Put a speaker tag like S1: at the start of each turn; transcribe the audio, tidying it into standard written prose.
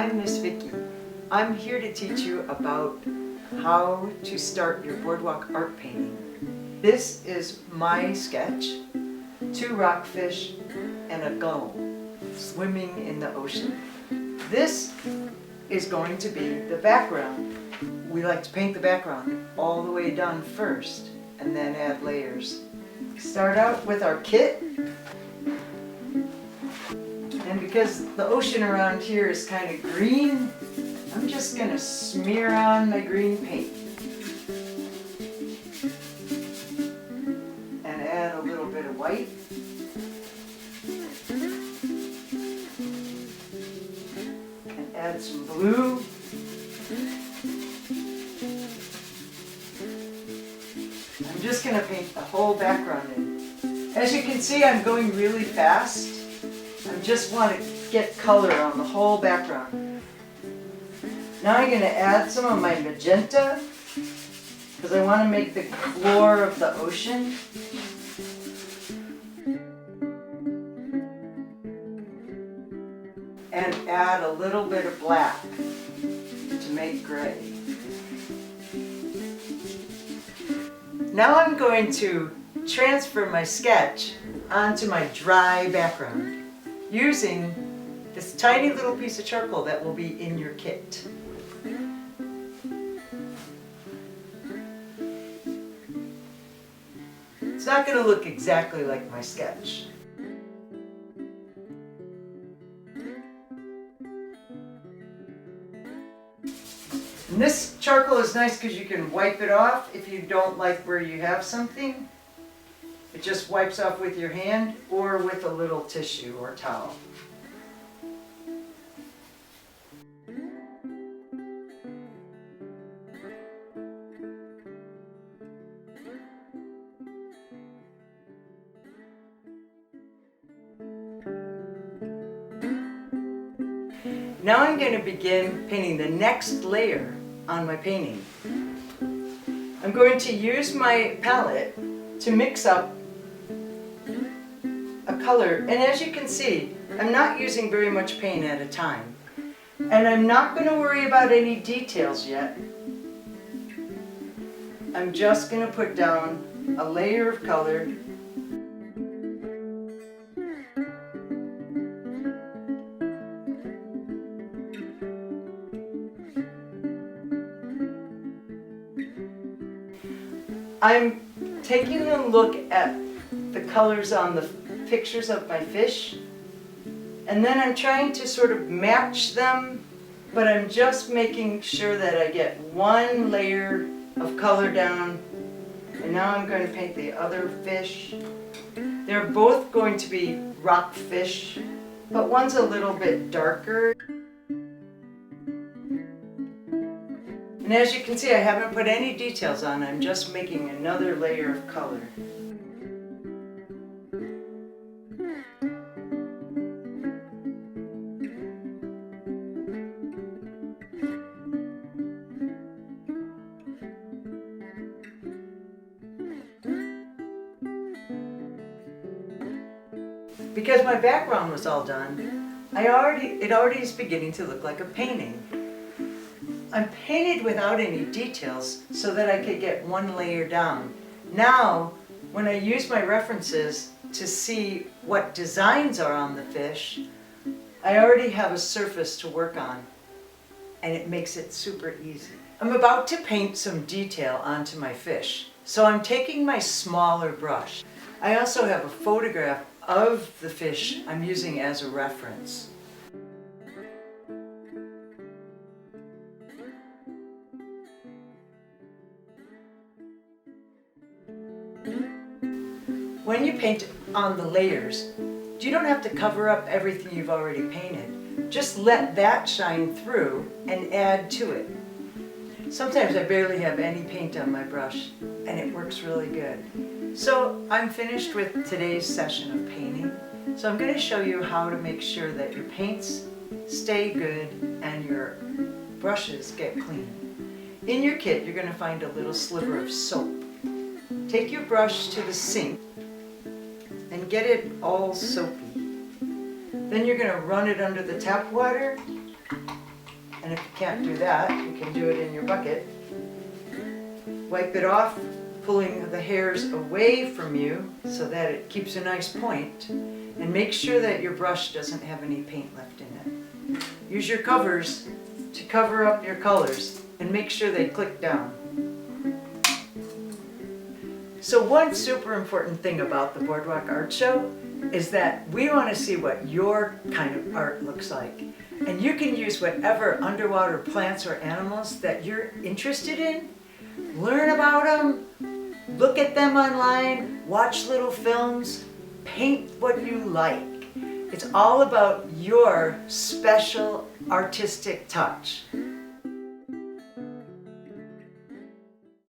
S1: I'm Miss Vicki. I'm here to teach you about how to start your boardwalk art painting. This is my sketch, 2 rockfish and a gull swimming in the ocean. This is going to be the background. We like to paint the background all the way down first and then add layers. Start out with our kit. And because the ocean around here is kind of green, I'm just going to smear on my green paint. And add a little bit of white. And add some blue. I'm just going to paint the whole background in. As you can see, I'm going really fast. I just want to get color on the whole background. Now I'm going to add some of my magenta because I want to make the floor of the ocean. And add a little bit of black to make gray. Now I'm going to transfer my sketch onto my dry background using this tiny little piece of charcoal that will be in your kit. It's not going to look exactly like my sketch. And this charcoal is nice because you can wipe it off if you don't like where you have something. It just wipes off with your hand or with a little tissue or towel. Now I'm going to begin painting the next layer on my painting. I'm going to use my palette to mix up a color, and as you can see, I'm not using very much paint at a time. And I'm not going to worry about any details yet. I'm just going to put down a layer of color. I'm taking a look at the colors on the pictures of my fish, and then I'm trying to sort of match them, but I'm just making sure that I get one layer of color down. And now I'm going to paint the other fish. They're both going to be rockfish, but one's a little bit darker. And as you can see, I haven't put any details on. I'm just making another layer of color. Because my background was all done, it already is beginning to look like a painting. I'm painted without any details so that I could get one layer down. Now, when I use my references to see what designs are on the fish, I already have a surface to work on, and it makes it super easy. I'm about to paint some detail onto my fish, so I'm taking my smaller brush. I also have a photograph of the fish I'm using as a reference. When you paint on the layers, you don't have to cover up everything you've already painted. Just let that shine through and add to it. Sometimes I barely have any paint on my brush, and it works really good. So I'm finished with today's session of painting. So I'm going to show you how to make sure that your paints stay good and your brushes get clean. In your kit, you're going to find a little sliver of soap. Take your brush to the sink and get it all soapy. Then you're going to run it under the tap water And if you can't do that, you can do it in your bucket. Wipe it off, pulling the hairs away from you so that it keeps a nice point. And make sure that your brush doesn't have any paint left in it. Use your covers to cover up your colors and make sure they click down. So one super important thing about the Boardwalk Art Show is that we want to see what your kind of art looks like. And you can use whatever underwater plants or animals that you're interested in. Learn about them, look at them online, watch little films, paint what you like. It's all about your special artistic touch.